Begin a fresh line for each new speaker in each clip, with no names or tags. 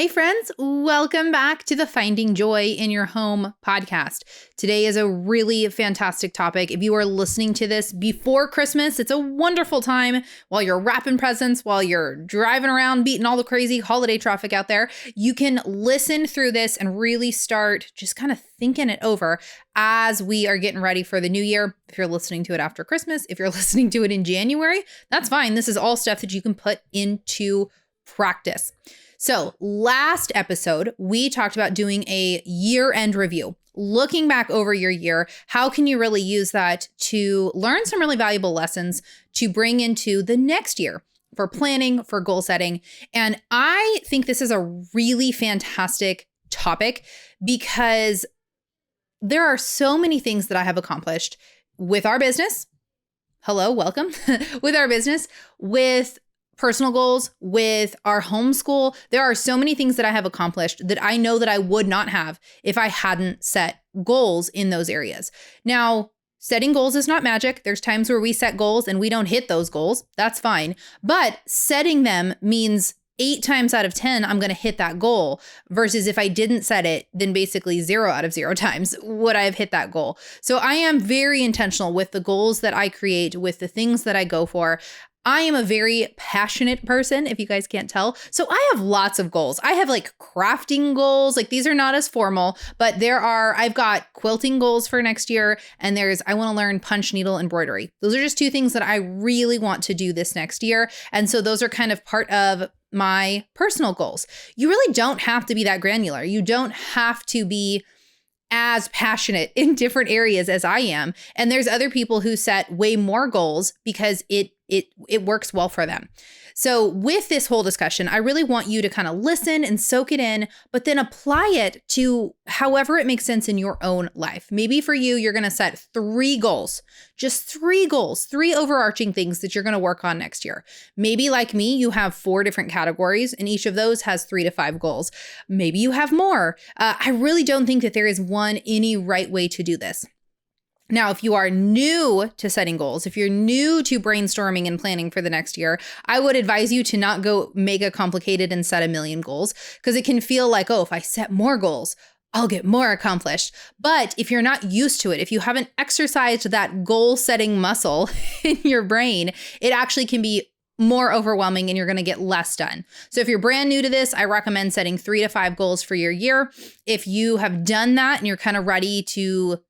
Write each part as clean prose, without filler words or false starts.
Hey friends, welcome back to the Finding Joy in Your Home podcast. Today is a really fantastic topic. If you are listening to this before Christmas, it's a wonderful time while you're wrapping presents, while you're driving around, beating all the crazy holiday traffic out there. You can listen through this and really start just kind of thinking it over as we are getting ready for the new year. If you're listening to it after Christmas, if you're listening to it in January, that's fine. This is all stuff that you can put into practice. So last episode, we talked about doing a year-end review, looking back over your year. How can you really use that to learn some really valuable lessons to bring into the next year for planning, for goal setting? And I think this is a really fantastic topic because there are so many things that I have accomplished with our business. Hello, welcome. With our business, with personal goals, with our homeschool. There are so many things that I have accomplished that I know that I would not have if I hadn't set goals in those areas. Now, setting goals is not magic. There's times where we set goals and we don't hit those goals. That's fine. But setting them means 8 times out of 10, I'm going to hit that goal versus if I didn't set it, then basically 0 out of 0 times would I have hit that goal. So I am very intentional with the goals that I create, with the things that I go for. I am a very passionate person, if you guys can't tell. So I have lots of goals. I have like crafting goals. Like these are not as formal, but I've got quilting goals for next year. And I want to learn punch needle embroidery. Those are just 2 things that I really want to do this next year. And so those are kind of part of my personal goals. You really don't have to be that granular. You don't have to be as passionate in different areas as I am. And there's other people who set way more goals because it works well for them. So with this whole discussion, I really want you to kind of listen and soak it in, but then apply it to however it makes sense in your own life. Maybe for you, you're going to set 3 goals, just 3 goals, 3 overarching things that you're going to work on next year. Maybe like me, you have 4 different categories and each of those has 3 to 5 goals. Maybe you have more. I really don't think that there is any right way to do this. Now, if you are new to setting goals, if you're new to brainstorming and planning for the next year, I would advise you to not go mega complicated and set 1,000,000 goals because it can feel like, oh, if I set more goals, I'll get more accomplished. But if you're not used to it, if you haven't exercised that goal setting muscle in your brain, it actually can be more overwhelming and you're going to get less done. So if you're brand new to this, I recommend setting 3 to 5 goals for your year. If you have done that and you're kind of ready to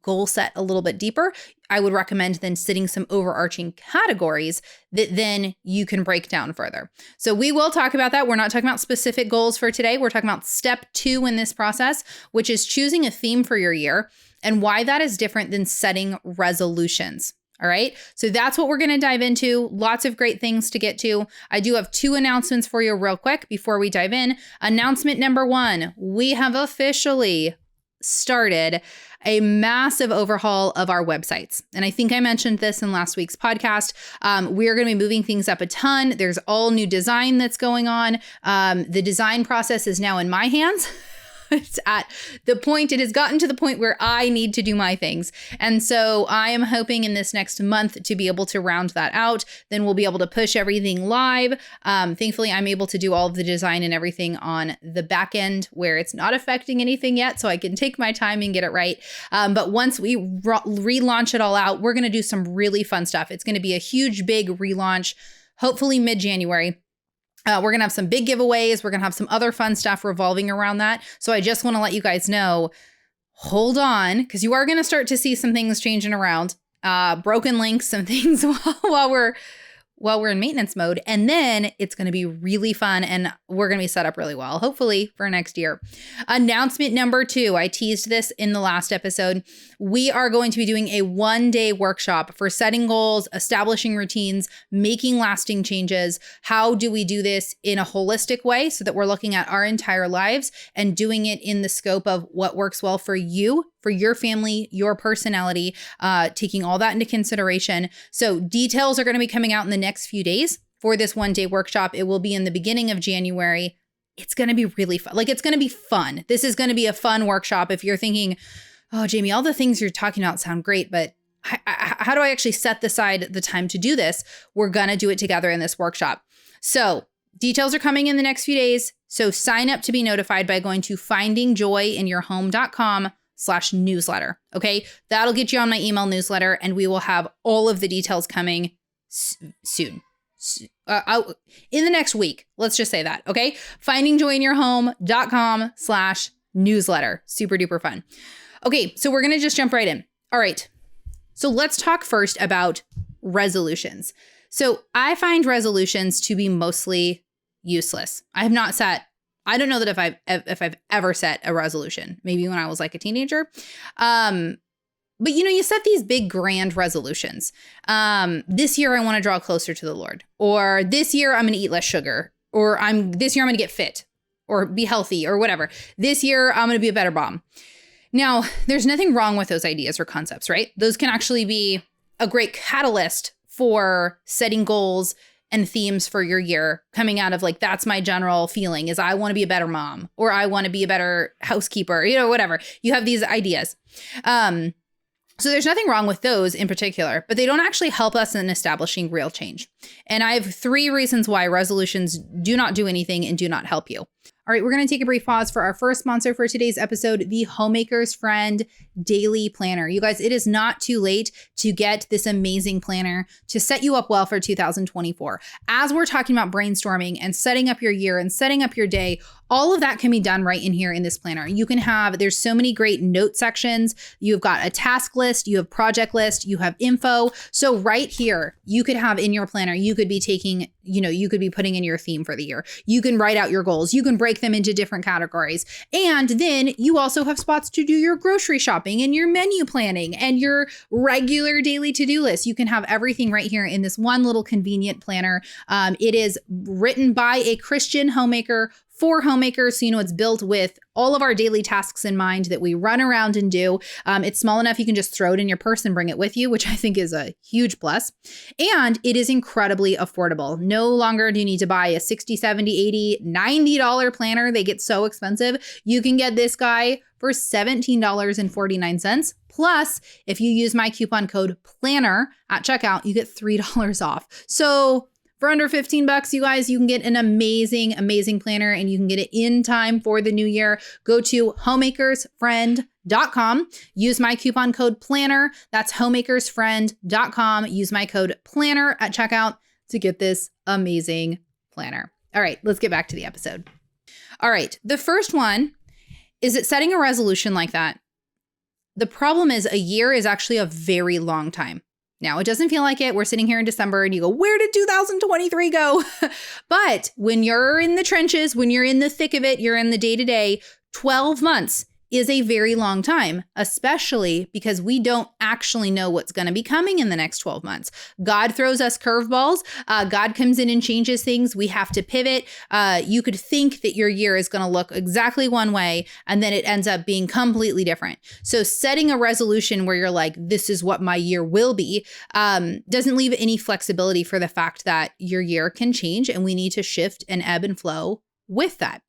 goal set a little bit deeper, I would recommend then setting some overarching categories that then you can break down further. So we will talk about that. We're not talking about specific goals for today. We're talking about step 2 in this process, which is choosing a theme for your year and why that is different than setting resolutions. All right. So that's what we're going to dive into. Lots of great things to get to. I do have 2 announcements for you real quick before we dive in. Announcement number 1, we have officially started a massive overhaul of our websites. And I think I mentioned this in last week's podcast. We're going to be moving things up a ton. There's all new design that's going on. The design process is now in my hands. It has gotten to the point where I need to do my things. And so I am hoping in this next month to be able to round that out. Then we'll be able to push everything live. Thankfully, I'm able to do all of the design and everything on the back end where it's not affecting anything yet. So I can take my time and get it right. But once we relaunch it all out, we're going to do some really fun stuff. It's going to be a huge, big relaunch, hopefully mid-January. We're going to have some big giveaways. We're going to have some other fun stuff revolving around that. So I just want to let you guys know, hold on, because you are going to start to see some things changing around, broken links, some things while we're in maintenance mode. And then it's going to be really fun and we're going to be set up really well, hopefully for next year. Announcement number 2, I teased this in the last episode. We are going to be doing a 1-day workshop for setting goals, establishing routines, making lasting changes. How do we do this in a holistic way so that we're looking at our entire lives and doing it in the scope of what works well for you, for your family, your personality, taking all that into consideration. So details are going to be coming out in the next few days for this 1-day workshop. It will be in the beginning of January. It's going to be really fun. It's going to be fun. This is going to be a fun workshop. If you're thinking, oh, Jamie, all the things you're talking about sound great, but how do I actually set aside the time to do this? We're going to do it together in this workshop. So Details are coming in the next few days. So sign up to be notified by going to findingjoyinyourhome.com/newsletter. Okay. That'll get you on my email newsletter, and we will have all of the details coming soon. In the next week. Let's just say that. Okay. Findingjoyinyourhome.com/newsletter. Super duper fun. Okay. So we're going to just jump right in. All right. So let's talk first about resolutions. So I find resolutions to be mostly useless. I don't know that if I've ever set a resolution, maybe when I was like a teenager. But you set these big grand resolutions. This year I want to draw closer to the Lord, or this year I'm going to eat less sugar, or this year I'm going to get fit or be healthy or whatever. This year I'm going to be a better mom. Now, there's nothing wrong with those ideas or concepts, right? Those can actually be a great catalyst for setting goals and themes for your year, coming out of like, that's my general feeling is I want to be a better mom, or I want to be a better housekeeper, whatever. You have these ideas. So there's nothing wrong with those in particular, but they don't actually help us in establishing real change. And I have 3 reasons why resolutions do not do anything and do not help you. All right, we're going to take a brief pause for our first sponsor for today's episode, the Homemaker's Friend Daily Planner. You guys, it is not too late to get this amazing planner to set you up well for 2024. As we're talking about brainstorming and setting up your year and setting up your day, all of that can be done right in here in this planner. There's so many great note sections. You've got a task list, you have project list, you have info. So right here, you could have in your planner, you could be taking, you could be putting in your theme for the year. You can write out your goals. You can break them into different categories. And then you also have spots to do your grocery shopping and your menu planning and your regular daily to-do list. You can have everything right here in this one little convenient planner. It is written by a Christian homemaker for homemakers. So, it's built with all of our daily tasks in mind that we run around and do. It's small enough you can just throw it in your purse and bring it with you, which I think is a huge plus. And it is incredibly affordable. No longer do you need to buy a $60, $70, $80, $90 planner. They get so expensive. You can get this guy for $17.49. Plus, if you use my coupon code PLANNER at checkout, you get $3 off. So for under $15, you guys, you can get an amazing, amazing planner, and you can get it in time for the new year. Go to homemakersfriend.com. Use my coupon code PLANNER. That's homemakersfriend.com. Use my code PLANNER at checkout to get this amazing planner. All right, let's get back to the episode. All right, the first one is that setting a resolution like that, the problem is a year is actually a very long time. Now, it doesn't feel like it. We're sitting here in December and you go, where did 2023 go? But when you're in the trenches, when you're in the thick of it, you're in the day-to-day, 12 months is a very long time, especially because we don't actually know what's going to be coming in the next 12 months. God throws us curveballs. God comes in and changes things. We have to pivot. You could think that your year is going to look exactly one way, and then it ends up being completely different. So setting a resolution where you're like, this is what my year will be, doesn't leave any flexibility for the fact that your year can change, and we need to shift and ebb and flow with that.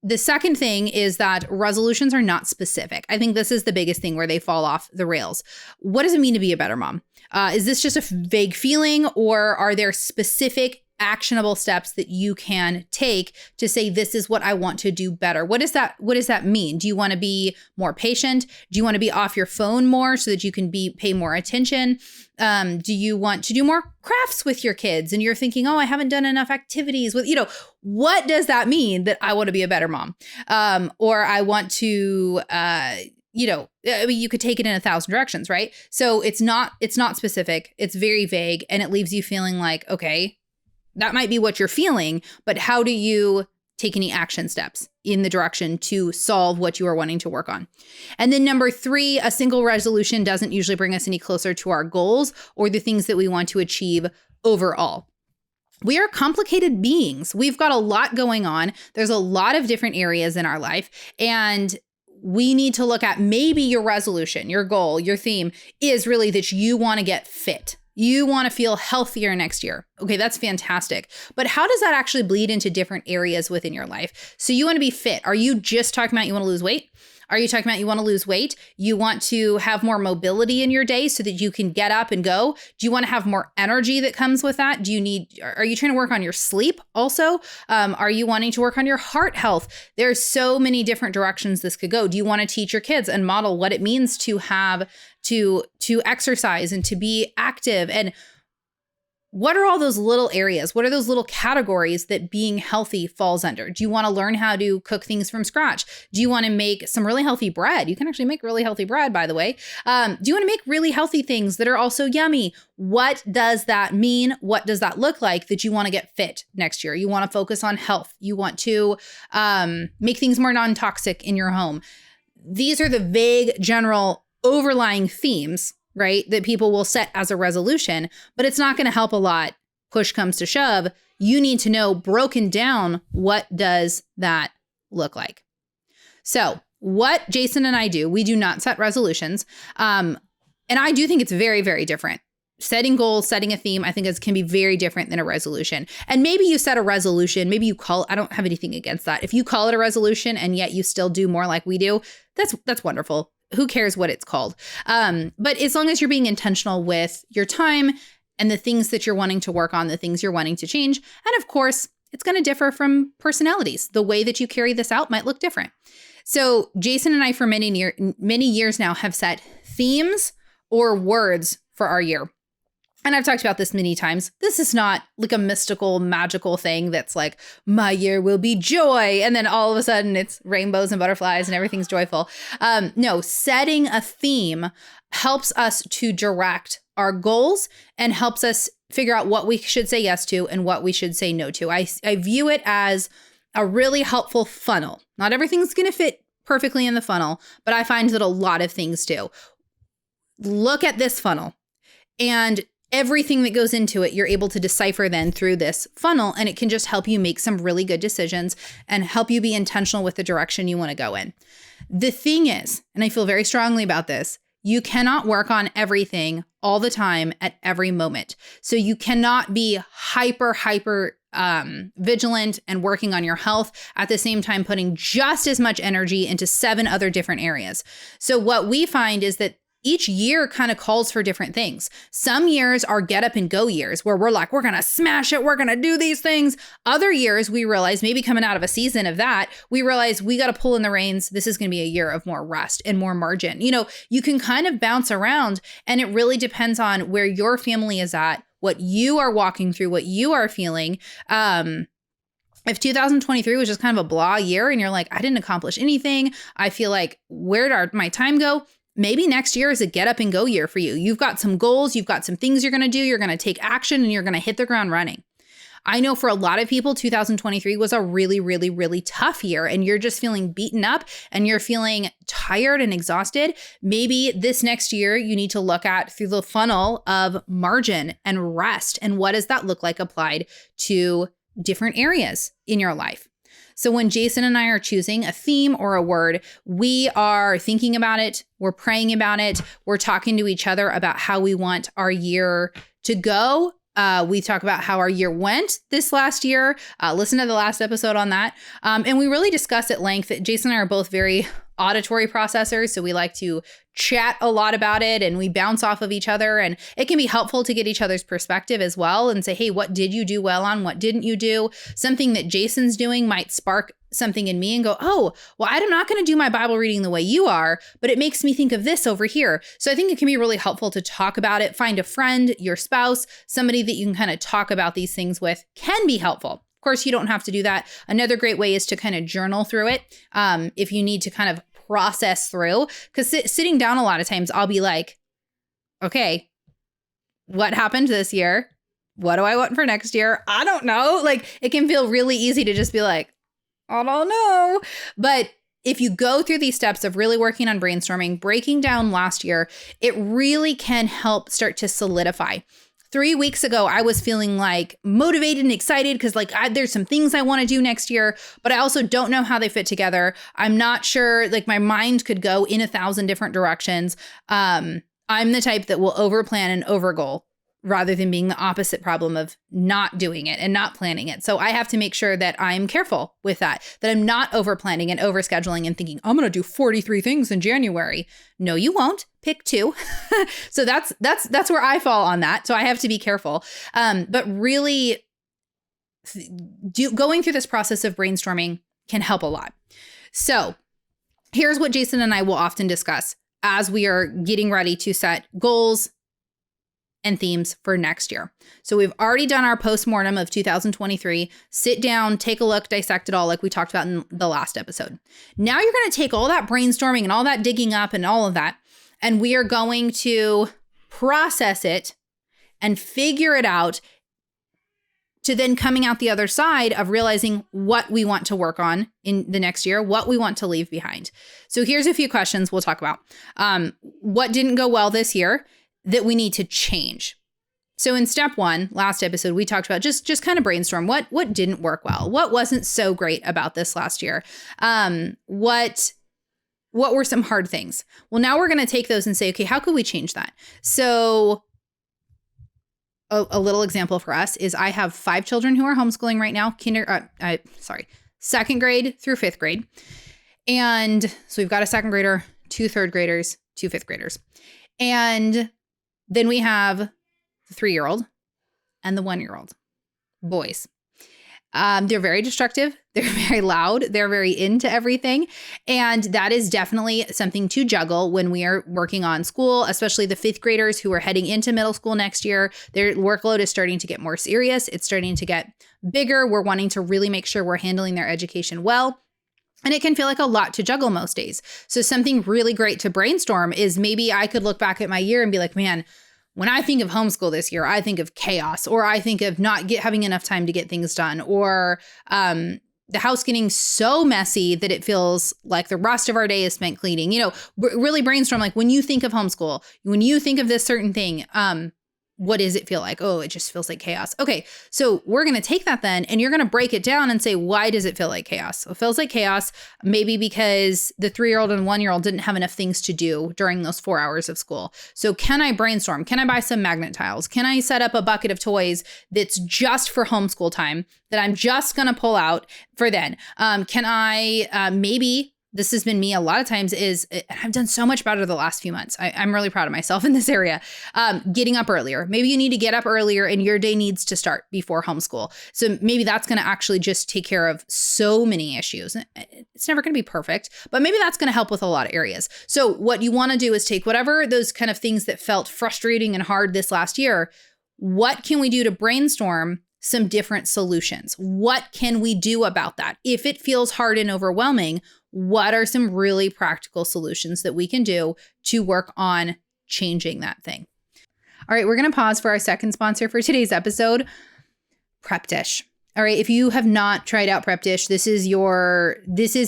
The second thing is that resolutions are not specific. I think this is the biggest thing where they fall off the rails. What does it mean to be a better mom? Is this just a vague feeling, or are there specific actionable steps that you can take to say, this is what I want to do better? What does that mean? Do you want to be more patient? Do you want to be off your phone more so that you can pay more attention? Do you want to do more crafts with your kids? And you're thinking, I haven't done enough activities with, what does that mean that I want to be a better mom? Or I want to, you could take it in 1,000 directions, right? So it's not specific. It's very vague, and it leaves you feeling like, okay, that might be what you're feeling, but how do you take any action steps in the direction to solve what you are wanting to work on? And then number 3, a single resolution doesn't usually bring us any closer to our goals or the things that we want to achieve overall. We are complicated beings. We've got a lot going on. There's a lot of different areas in our life, and we need to look at maybe your resolution, your goal, your theme is really that you want to get fit. You want to feel healthier next year. Okay, that's fantastic. But how does that actually bleed into different areas within your life? So you want to be fit. Are you just talking about you want to lose weight? Are you talking about you want to lose weight? You want to have more mobility in your day so that you can get up and go? Do you want to have more energy that comes with that? Are you trying to work on your sleep also? Are you wanting to work on your heart health? There's so many different directions this could go. Do you want to teach your kids and model what it means to have to exercise and to be active? And what are all those little areas? What are those little categories that being healthy falls under? Do you want to learn how to cook things from scratch? Do you want to make some really healthy bread? You can actually make really healthy bread, by the way. Do you want to make really healthy things that are also yummy? What does that mean? What does that look like that you want to get fit next year? You want to focus on health. You want to make things more non-toxic in your home. These are the vague, general, overlying themes, right, that people will set as a resolution, but it's not going to help a lot. Push comes to shove. You need to know, broken down, what does that look like? So what Jason and I do, we do not set resolutions. And I do think it's very, very different. Setting goals, setting a theme, I think it can be very different than a resolution. And maybe you set a resolution, maybe you I don't have anything against that. If you call it a resolution and yet you still do more like we do, that's wonderful. Who cares what it's called? But as long as you're being intentional with your time and the things that you're wanting to work on, the things you're wanting to change. And of course, it's going to differ from personalities. The way that you carry this out might look different. So Jason and I, for many years now, have set themes or words for our year. And I've talked about this many times. This is not like a mystical, magical thing that's like, my year will be joy. And then all of a sudden it's rainbows and butterflies and everything's joyful. No, setting a theme helps us to direct our goals and helps us figure out what we should say yes to and what we should say no to. I view it as a really helpful funnel. Not everything's going to fit perfectly in the funnel, but I find that a lot of things do. Look at this funnel and everything that goes into it, you're able to decipher then through this funnel, and it can just help you make some really good decisions and help you be intentional with the direction you want to go in. The thing is, and I feel very strongly about this, you cannot work on everything all the time at every moment. So you cannot be hyper vigilant and working on your health at the same time putting just as much energy into 7 other different areas. So what we find is that each year kind of calls for different things. Some years are get up and go years where we're like, we're going to smash it. We're going to do these things. Other years we realize, maybe coming out of a season of that, we realize we got to pull in the reins. This is going to be a year of more rest and more margin. You know, you can kind of bounce around, and it really depends on where your family is at, what you are walking through, what you are feeling. If 2023 was just kind of a blah year and you're like, I didn't accomplish anything, I feel like, where did my time go? Maybe next year is a get up and go year for you. You've got some goals, you've got some things you're going to do, you're going to take action, and you're going to hit the ground running. I know for a lot of people, 2023 was a really, really, really tough year, and you're just feeling beaten up and you're feeling tired and exhausted. Maybe this next year you need to look at through the funnel of margin and rest, and what does that look like applied to different areas in your life. So when Jason and I are choosing a theme or a word, we are thinking about it, we're praying about it, we're talking to each other about how we want our year to go. We talk about how our year went this last year. Listen to the last episode on that. And we really discuss at length that Jason and I are both very auditory processors. So we like to chat a lot about it, and we bounce off of each other, and it can be helpful to get each other's perspective as well and say, hey, what did you do well on? What didn't you do? Something that Jason's doing might spark something in me and go, oh, well, I'm not going to do my Bible reading the way you are, but it makes me think of this over here. So I think it can be really helpful to talk about it. Find a friend, your spouse, somebody that you can kind of talk about these things with can be helpful. Of course, you don't have to do that. Another great way is to kind of journal through it. If you need to kind of process through, because sitting down a lot of times I'll be like, okay, what happened this year? What do I want for next year? I don't know. Like, it can feel really easy to just be like, I don't know. But if you go through these steps of really working on brainstorming, breaking down last year, it really can help start to solidify. 3 weeks ago, I was feeling like motivated and excited because there's some things I want to do next year, but I also don't know how they fit together. I'm not sure, like my mind could go in 1,000 different directions. I'm the type that will overplan and overgoal. rather than being the opposite problem of not doing it and not planning it. So I have to make sure that I'm careful with that I'm not over planning and over scheduling and thinking, I'm going to do 43 things in January. No, you won't. Pick 2. So that's where I fall on that. So I have to be careful. But really going through this process of brainstorming can help a lot. So here's what Jason and I will often discuss as we are getting ready to set goals and themes for next year. So we've already done our postmortem of 2023. Sit down, take a look, dissect it all like we talked about in the last episode. Now you're going to take all that brainstorming and all that digging up and all of that, and we are going to process it and figure it out to then coming out the other side of realizing what we want to work on in the next year, what we want to leave behind. So here's a few questions we'll talk about. What didn't go well this year that we need to change? So in step 1, last episode, we talked about just kind of brainstorm what didn't work well, what wasn't so great about this last year, what were some hard things. Well, now we're going to take those and say, okay, how could we change that? So a little example for us is I have 5 children who are homeschooling right now, second grade through 5th grade. And so we've got a 2nd grader, 2 3rd graders, 2 5th graders. And then we have the 3-year-old and the 1-year-old boys. They're very destructive. They're very loud. They're very into everything. And that is definitely something to juggle when we are working on school, especially the 5th graders who are heading into middle school next year. Their workload is starting to get more serious. It's starting to get bigger. We're wanting to really make sure we're handling their education well. And it can feel like a lot to juggle most days. So something really great to brainstorm is maybe I could look back at my year and be like, man, when I think of homeschool this year, I think of chaos, or I think of not having enough time to get things done, or the house getting so messy that it feels like the rest of our day is spent cleaning. Really brainstorm, like when you think of homeschool, when you think of this certain thing, what does it feel like? Oh, it just feels like chaos. Okay, so we're going to take that then, and you're going to break it down and say, why does it feel like chaos? It feels like chaos maybe because the 3-year-old and 1-year-old didn't have enough things to do during those 4 hours of school. So can I brainstorm? Can I buy some magnet tiles? Can I set up a bucket of toys that's just for homeschool time that I'm just going to pull out for then? Can I maybe... This has been me a lot of times I've done so much better the last few months. I'm really proud of myself in this area. Getting up earlier. Maybe you need to get up earlier and your day needs to start before homeschool. So maybe that's going to actually just take care of so many issues. It's never going to be perfect, but maybe that's going to help with a lot of areas. So what you want to do is take whatever those kind of things that felt frustrating and hard this last year, what can we do to brainstorm some different solutions? What can we do about that? If it feels hard and overwhelming, what are some really practical solutions that we can do to work on changing that thing? All right, we're going to pause for our second sponsor for today's episode, Prep Dish. All right, if you have not tried out Prep Dish, this is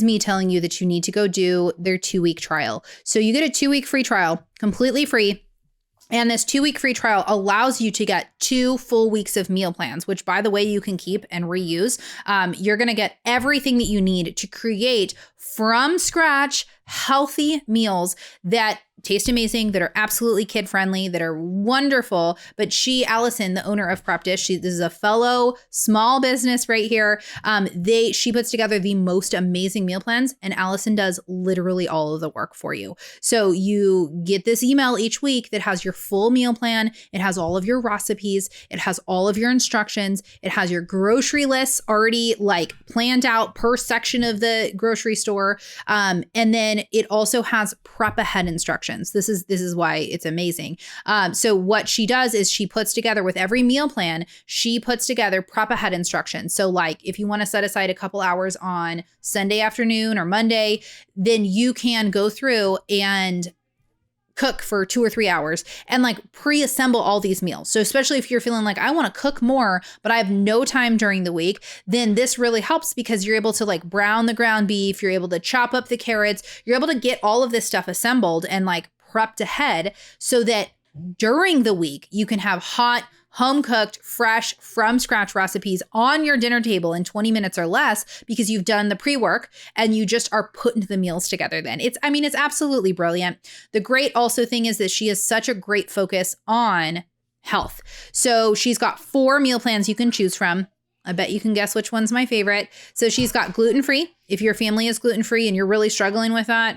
me telling you that you need to go do their 2-week trial. So you get a 2-week free trial, completely free. And this 2-week free trial allows you to get 2 full weeks of meal plans, which, by the way, you can keep and reuse. You're going to get everything that you need to create from scratch healthy meals that taste amazing, that are absolutely kid-friendly, that are wonderful. But Allison, the owner of Prep Dish, this is a fellow small business right here. She puts together the most amazing meal plans, and Allison does literally all of the work for you. So you get this email each week that has your full meal plan. It has all of your recipes. It has all of your instructions. It has your grocery lists already planned out per section of the grocery store. And then it also has prep ahead instructions. This is why it's amazing. So what she does is she puts together with every meal plan, she puts together prep ahead instructions. So if you want to set aside a couple hours on Sunday afternoon or Monday, then you can go through and cook for 2 or 3 hours and pre-assemble all these meals. So especially if you're feeling like I want to cook more, but I have no time during the week, then this really helps because you're able to brown the ground beef, you're able to chop up the carrots, you're able to get all of this stuff assembled and prepped ahead so that during the week you can have hot, home-cooked, fresh, from scratch recipes on your dinner table in 20 minutes or less because you've done the pre-work and you just are putting the meals together then. It's absolutely brilliant. The great also thing is that she has such a great focus on health. So she's got 4 meal plans you can choose from. I bet you can guess which one's my favorite. So she's got gluten-free. If your family is gluten-free and you're really struggling with that,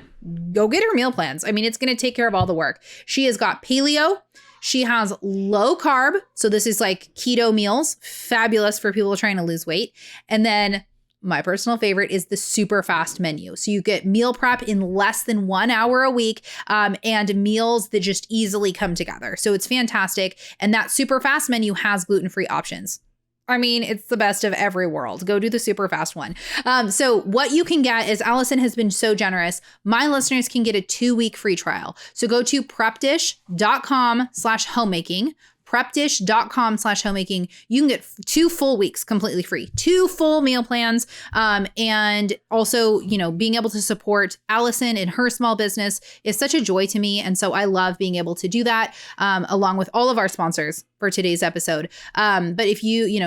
go get her meal plans. I mean, it's going to take care of all the work. She has got paleo. She has low carb. So this is like keto meals, fabulous for people trying to lose weight. And then my personal favorite is the super fast menu. So you get meal prep in less than 1 hour a week, and meals that just easily come together. So it's fantastic. And that super fast menu has gluten-free options. I mean, it's the best of every world. Go do the super fast one. So what you can get is, Allison has been so generous. My listeners can get a 2-week free trial. So go to prepdish.com/homemaking. prepdish.com/homemaking. You can get 2 full weeks completely free, 2 full meal plans. And also, being able to support Allison in her small business is such a joy to me. And so I love being able to do that, along with all of our sponsors for today's episode. But if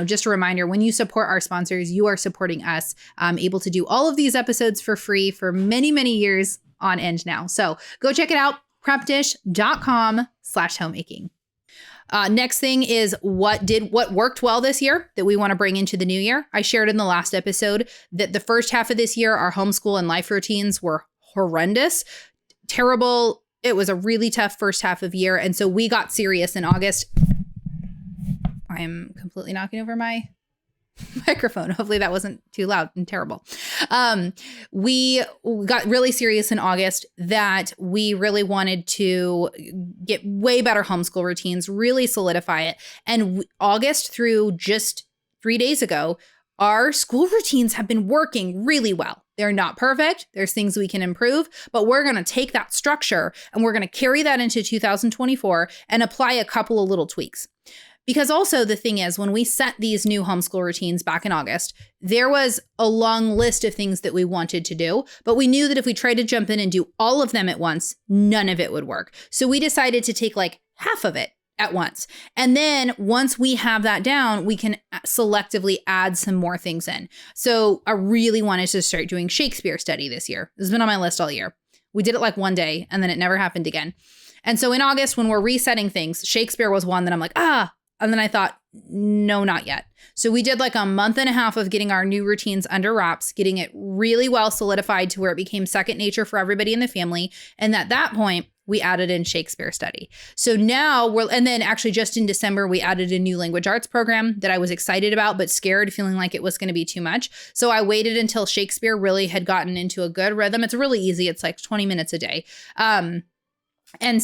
just a reminder, when you support our sponsors, you are supporting us, able to do all of these episodes for free for many, many years on end now. So go check it out, prepdish.com/homemaking. Next thing is what worked well this year that we want to bring into the new year. I shared in the last episode that the first half of this year, our homeschool and life routines were horrendous, terrible. It was a really tough first half of year. And so we got serious in August. I'm completely knocking over my microphone. Hopefully that wasn't too loud and terrible. We got really serious in August that we really wanted to get way better homeschool routines, really solidify it. And August through just 3 days ago, our school routines have been working really well. They're not perfect. There's things we can improve, but we're going to take that structure and we're going to carry that into 2024 and apply a couple of little tweaks. Because also the thing is, when we set these new homeschool routines back in August, there was a long list of things that we wanted to do, but we knew that if we tried to jump in and do all of them at once, none of it would work. So we decided to take like half of it at once. And then once we have that down, we can selectively add some more things in. So I really wanted to start doing Shakespeare study this year. This has been on my list all year. We did it like one day and then it never happened again. And so in August, when we're resetting things, Shakespeare was one that I'm like, and then I thought, no, not yet. So we did like a month and a half of getting our new routines under wraps, getting it really well solidified to where it became second nature for everybody in the family. And at that point, we added in Shakespeare study. So now and then actually just in December, we added a new language arts program that I was excited about, but scared, feeling like it was going to be too much. So I waited until Shakespeare really had gotten into a good rhythm. It's really easy. It's like 20 minutes a day. And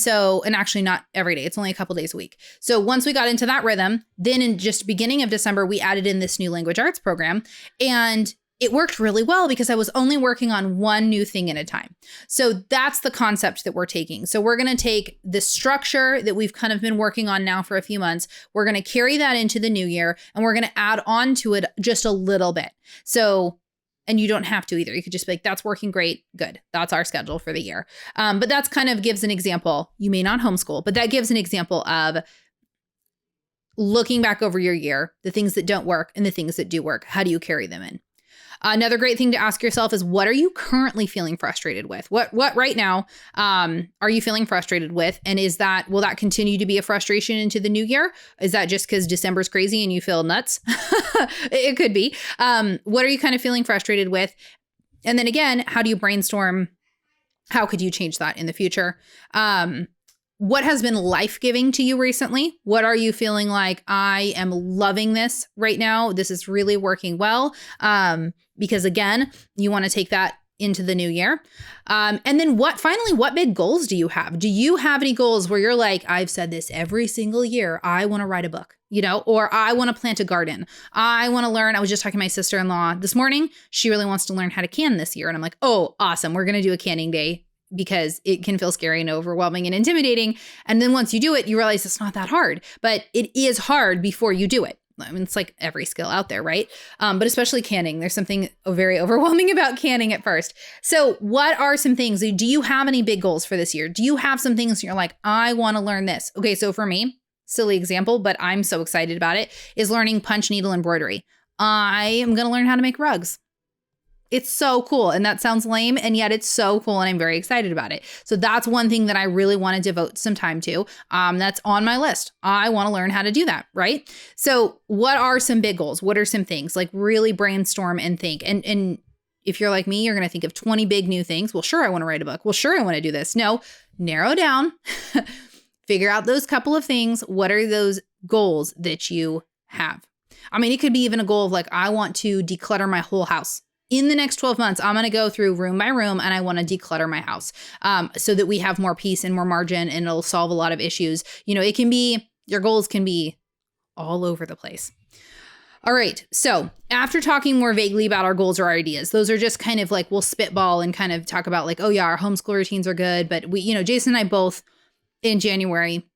actually not every day, it's only a couple days a week. So once we got into that rhythm, then in just beginning of December, we added in this new language arts program, and it worked really well because I was only working on one new thing at a time. So that's the concept that we're taking. So we're going to take the structure that we've kind of been working on now for a few months. We're going to carry that into the new year, and we're going to add on to it just a little bit. And you don't have to either. You could just be like, that's working great. Good. That's our schedule for the year. But that's kind of gives an example. You may not homeschool, but that gives an example of looking back over your year, the things that don't work and the things that do work. How do you carry them in? Another great thing to ask yourself is, what are you currently feeling frustrated with? What right now are you feeling frustrated with? And will that continue to be a frustration into the new year? Is that just because December's crazy and you feel nuts? It could be. What are you kind of feeling frustrated with? And then again, how do you brainstorm? How could you change that in the future? What has been life-giving to you recently? What are you feeling like, I am loving this right now? This is really working well. Because again, you want to take that into the new year. And then what big goals do you have? Do you have any goals where you're like, I've said this every single year, I want to write a book, or I want to plant a garden. I want to learn. I was just talking to my sister-in-law this morning. She really wants to learn how to can this year. And I'm like, oh, awesome. We're going to do a canning day, because it can feel scary and overwhelming and intimidating. And then once you do it, you realize it's not that hard, but it is hard before you do it. I mean, it's like every skill out there, right? But especially canning, there's something very overwhelming about canning at first. So what are some things? Do you have any big goals for this year? Do you have some things you're like, I want to learn this? Okay, so for me, silly example, but I'm so excited about it, is learning punch needle embroidery. I am going to learn how to make rugs. It's so cool. And that sounds lame, and yet it's so cool, and I'm very excited about it. So that's one thing that I really want to devote some time to. That's on my list. I want to learn how to do that, right? So what are some big goals? What are some things? Like really brainstorm and think. And if you're like me, you're going to think of 20 big new things. Well, sure, I want to write a book. Well, sure, I want to do this. No, narrow down, figure out those couple of things. What are those goals that you have? I mean, it could be even a goal of like, I want to declutter my whole house. In the next 12 months, I'm going to go through room by room and I want to declutter my house so that we have more peace and more margin, and it'll solve a lot of issues. You know, it can be, your goals can be all over the place. All right. So after talking more vaguely about our goals or our ideas, those are just kind of like, we'll spitball and kind of talk about like, oh yeah, our homeschool routines are good. But we, you know, Jason and I both in January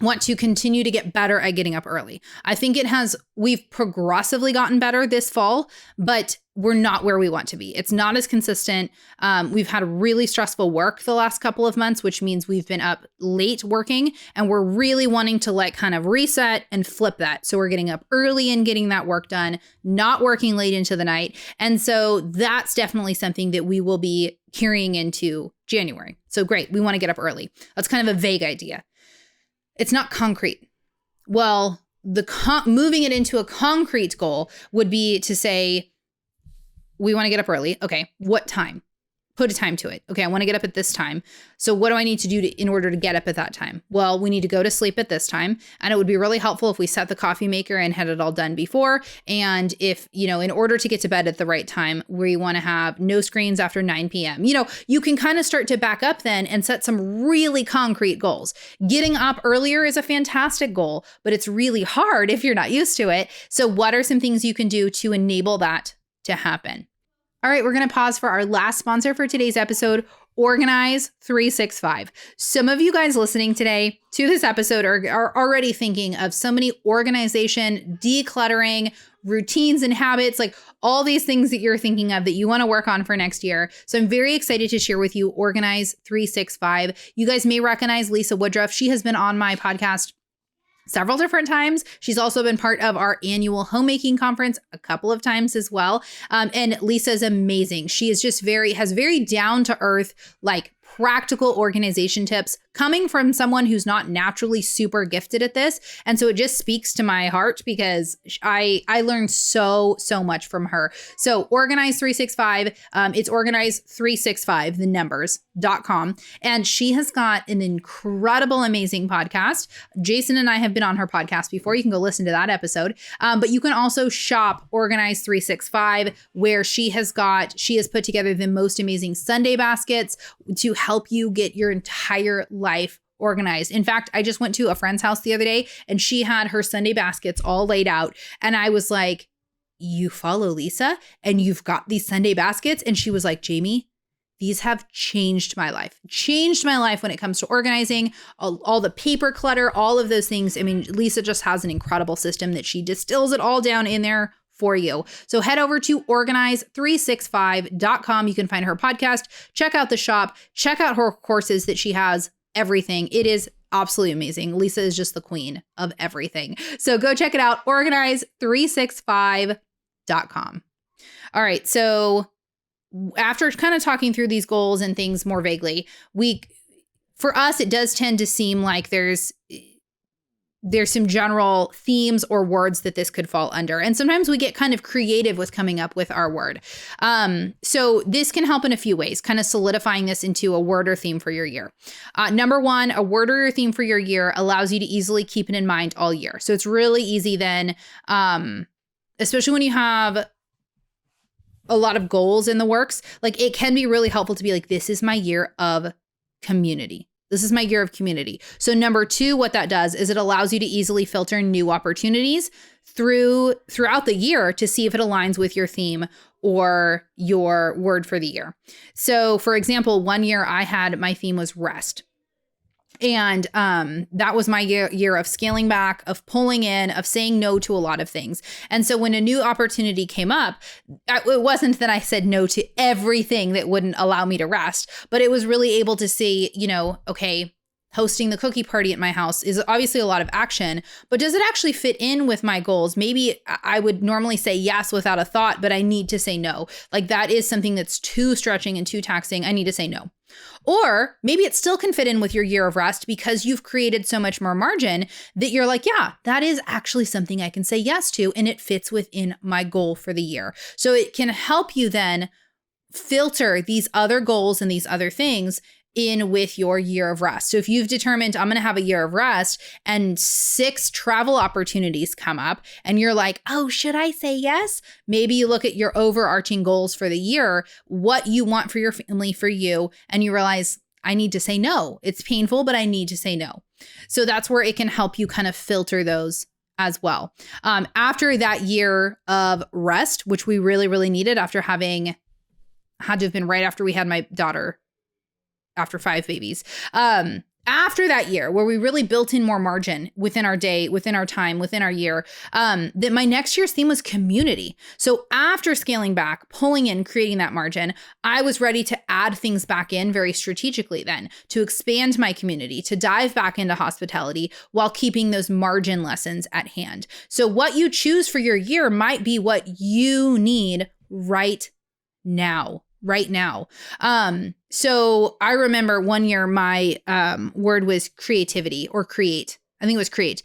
want to continue to get better at getting up early. I think we've progressively gotten better this fall, but we're not where we want to be. It's not as consistent. We've had really stressful work the last couple of months, which means we've been up late working, and we're really wanting to like kind of reset and flip that. So we're getting up early and getting that work done, not working late into the night. And so that's definitely something that we will be carrying into January. So great. We want to get up early. That's kind of a vague idea. It's not concrete. Well, moving it into a concrete goal would be to say, we want to get up early. Okay, what time? Put a time to it. Okay, I want to get up at this time. So what do I need to do in order to get up at that time? Well, we need to go to sleep at this time. And it would be really helpful if we set the coffee maker and had it all done before. And if, you know, in order to get to bed at the right time, we want to have no screens after 9 p.m. You know, you can kind of start to back up then and set some really concrete goals. Getting up earlier is a fantastic goal, but it's really hard if you're not used to it. So what are some things you can do to enable that to happen? All right, we're going to pause for our last sponsor for today's episode, Organize 365. Some of you guys listening today to this episode are already thinking of so many organization, decluttering, routines and habits, like all these things that you're thinking of that you want to work on for next year. So I'm very excited to share with you Organize 365. You guys may recognize Lisa Woodruff. She has been on my podcast several different times. She's also been part of our annual homemaking conference a couple of times as well. And Lisa's amazing. She is just has very down to earth, like practical organization tips coming from someone who's not naturally super gifted at this. And so it just speaks to my heart because I learned so much from her. So Organize 365, it's Organize 365, the numbers.com. And she has got an incredible, amazing podcast. Jason and I have been on her podcast before. You can go listen to that episode. But you can also shop Organize 365, where she has put together the most amazing Sunday baskets to help you get your entire life organized. In fact, I just went to a friend's house the other day and she had her Sunday baskets all laid out. And I was like, you follow Lisa and you've got these Sunday baskets? And she was like, Jamie, these have changed my life when it comes to organizing, all the paper clutter, all of those things. I mean, Lisa just has an incredible system that she distills it all down in there for you. So head over to organize365.com. You can find her podcast, check out the shop, check out her courses that she has, everything. It is absolutely amazing. Lisa is just the queen of everything. So go check it out, organize365.com. All right. So after kind of talking through these goals and things more vaguely, for us, it does tend to seem like there's some general themes or words that this could fall under. And sometimes we get kind of creative with coming up with our word. So this can help in a few ways, kind of solidifying this into a word or theme for your year. Number one, a word or theme for your year allows you to easily keep it in mind all year. So it's really easy then, especially when you have a lot of goals in the works, like it can be really helpful to be like, this is my year of community. This is my year of community. So number two, what that does is it allows you to easily filter new opportunities throughout the year to see if it aligns with your theme or your word for the year. So for example, one year my theme was rest. And that was my year of scaling back, of pulling in, of saying no to a lot of things. And so when a new opportunity came up, it wasn't that I said no to everything that wouldn't allow me to rest, but it was really able to see, okay, hosting the cookie party at my house is obviously a lot of action, but does it actually fit in with my goals? Maybe I would normally say yes without a thought, but I need to say no. Like that is something that's too stretching and too taxing. I need to say no. Or maybe it still can fit in with your year of rest because you've created so much more margin that you're like, yeah, that is actually something I can say yes to, and it fits within my goal for the year. So it can help you then filter these other goals and these other things in with your year of rest. So if you've determined I'm going to have a year of rest and 6 travel opportunities come up and you're like, oh, should I say yes? Maybe you look at your overarching goals for the year, what you want for your family, for you, and you realize I need to say no. It's painful, but I need to say no. So that's where it can help you kind of filter those as well. After that year of rest, which we really, really needed after having had to have been right after we had my daughter, after 5 babies. After that year where we really built in more margin within our day, within our time, within our year, that my next year's theme was community. So after scaling back, pulling in, creating that margin, I was ready to add things back in very strategically then to expand my community, to dive back into hospitality while keeping those margin lessons at hand. So what you choose for your year might be what you need right now. So I remember one year my word was creativity or create. I think it was create.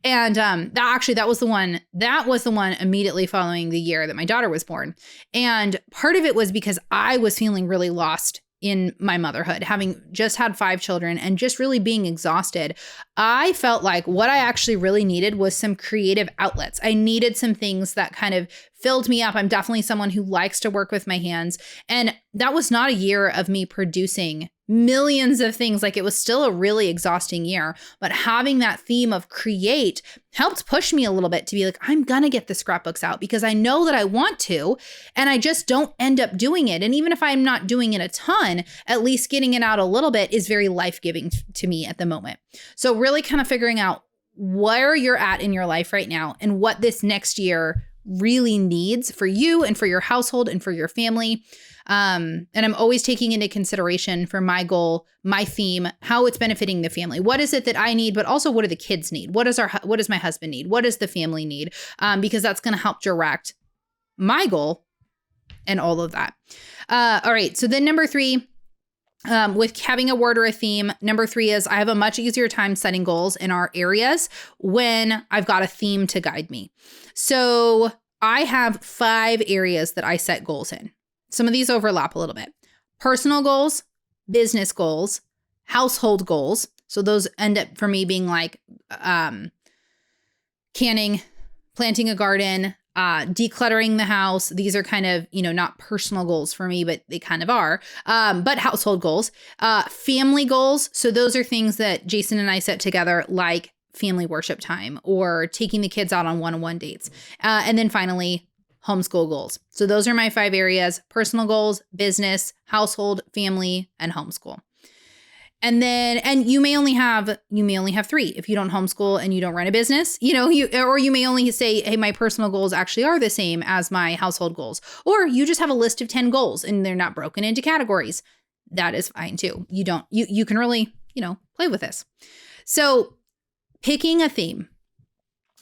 And that was the one immediately following the year that my daughter was born. And part of it was because I was feeling really lost in my motherhood, having just had 5 children and just really being exhausted. I felt like what I actually really needed was some creative outlets. I needed some things that kind of filled me up. I'm definitely someone who likes to work with my hands. And that was not a year of me producing millions of things. Like it was still a really exhausting year, but having that theme of create helped push me a little bit to be like, I'm going to get the scrapbooks out because I know that I want to, and I just don't end up doing it. And even if I'm not doing it a ton, at least getting it out a little bit is very life-giving to me at the moment. So really kind of figuring out where you're at in your life right now and what this next year really needs for you and for your household and for your family. And I'm always taking into consideration for my goal, my theme, how it's benefiting the family. What is it that I need, but also what do the kids need? What does my husband need? What does the family need? Because that's going to help direct my goal and all of that. All right. So then number 3, with having a word or a theme, number 3 is I have a much easier time setting goals in our areas when I've got a theme to guide me. So I have 5 areas that I set goals in. Some of these overlap a little bit. Personal goals, business goals, household goals. So those end up for me being like canning, planting a garden, decluttering the house. These are kind of, not personal goals for me, but they kind of are. But household goals, family goals. So those are things that Jason and I set together, like family worship time or taking the kids out on one-on-one dates. And then finally, homeschool goals. So those are my 5 areas: personal goals, business, household, family, and homeschool. And then, and you may only have 3 if you don't homeschool and you don't run a business, or you may only say, hey, my personal goals actually are the same as my household goals, or you just have a list of 10 goals and they're not broken into categories. That is fine too. You can really, play with this. So picking a theme.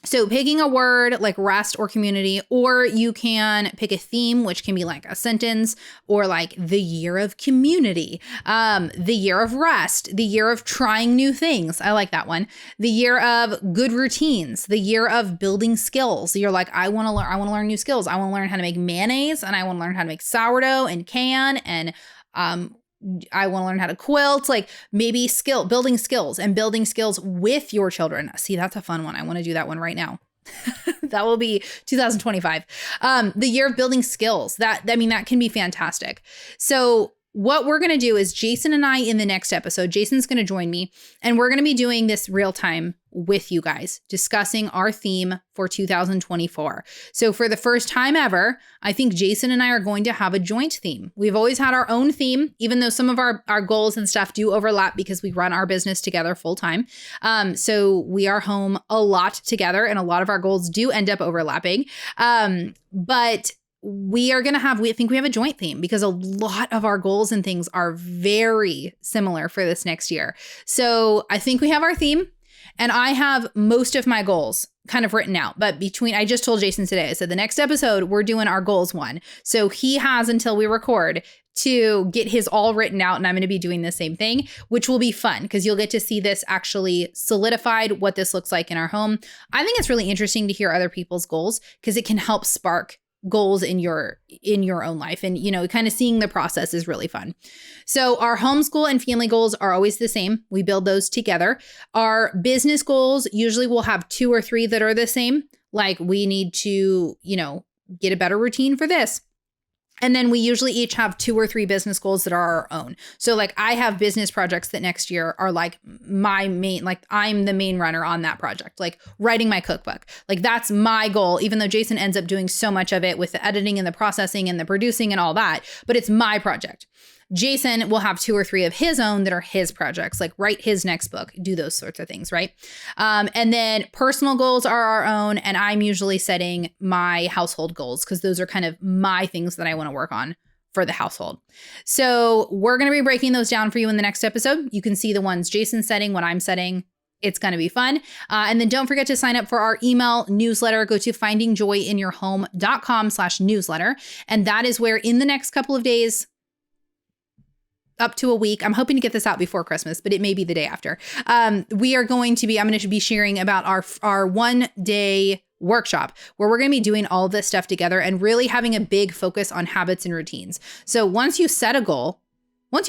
So picking a word like rest or community, or you can pick a theme, which can be like a sentence or like the year of community, the year of rest, the year of trying new things. I like that one. The year of good routines, the year of building skills. You're like, I want to learn new skills. I want to learn how to make mayonnaise, and I want to learn how to make sourdough and can, and I want to learn how to quilt, like maybe building skills with your children. See, that's a fun one. I want to do that one right now. That will be 2025. The year of building skills. That can be fantastic. So what we're going to do is Jason and I in the next episode, Jason's going to join me, and we're going to be doing this real time with you guys, discussing our theme for 2024. So for the first time ever, I think Jason and I are going to have a joint theme. We've always had our own theme, even though some of our goals and stuff do overlap because we run our business together full time. So we are home a lot together, and a lot of our goals do end up overlapping. But we think we have a joint theme because a lot of our goals and things are very similar for this next year. So I think we have our theme, and I have most of my goals kind of written out. But I just told Jason today, I said the next episode, we're doing our goals one. So he has until we record to get his all written out, and I'm going to be doing the same thing, which will be fun because you'll get to see this actually solidified, what this looks like in our home. I think it's really interesting to hear other people's goals because it can help spark goals in your own life. And, kind of seeing the process is really fun. So our homeschool and family goals are always the same. We build those together. Our business goals, usually we'll have 2 or 3 that are the same. Like we need to, get a better routine for this. And then we usually each have 2 or 3 business goals that are our own. So like I have business projects that next year are like my main, like I'm the main runner on that project, like writing my cookbook. Like that's my goal, even though Jason ends up doing so much of it with the editing and the processing and the producing and all that, but it's my project. Jason will have 2 or 3 of his own that are his projects, like write his next book, do those sorts of things, right? And then personal goals are our own, and I'm usually setting my household goals because those are kind of my things that I want to work on for the household. So we're going to be breaking those down for you in the next episode. You can see the ones Jason's setting, what I'm setting. It's going to be fun. And then don't forget to sign up for our email newsletter. Go to findingjoyinyourhome.com/newsletter. And that is where in the next couple of days, up to a week. I'm hoping to get this out before Christmas, but it may be the day after. I'm going to be sharing about our 1-day workshop where we're going to be doing all this stuff together and really having a big focus on habits and routines. So once you set a goal, we're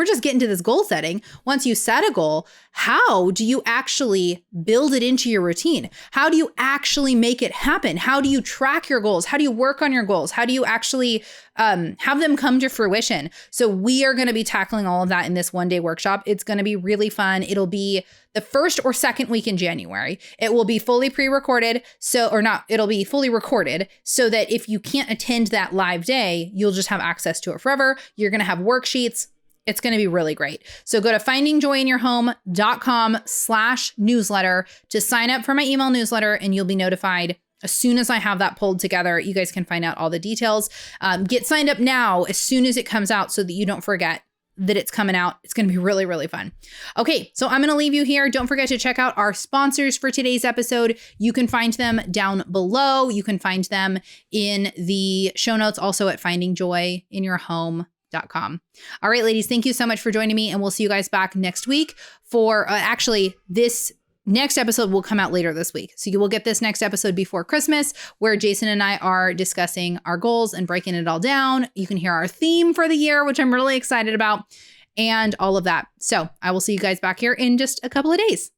just getting to this goal setting. Once you set a goal, how do you actually build it into your routine? How do you actually make it happen? How do you track your goals? How do you work on your goals? How do you actually have them come to fruition? So we are going to be tackling all of that in this 1-day workshop. It's going to be really fun. It'll be the 1st or 2nd week in January. It will be fully pre-recorded. It'll be fully recorded so that if you can't attend that live day, you'll just have access to it forever. You're going to have worksheets. It's going to be really great. So go to findingjoyinyourhome.com/newsletter to sign up for my email newsletter, and you'll be notified as soon as I have that pulled together. You guys can find out all the details. Get signed up now as soon as it comes out so that you don't forget that it's coming out. It's going to be really, really fun. Okay, so I'm going to leave you here. Don't forget to check out our sponsors for today's episode. You can find them down below. You can find them in the show notes, also at findingjoyinyourhome.com. All right, ladies, thank you so much for joining me, and we'll see you guys back next week for this next episode will come out later this week. So you will get this next episode before Christmas, where Jason and I are discussing our goals and breaking it all down. You can hear our theme for the year, which I'm really excited about, and all of that. So I will see you guys back here in just a couple of days.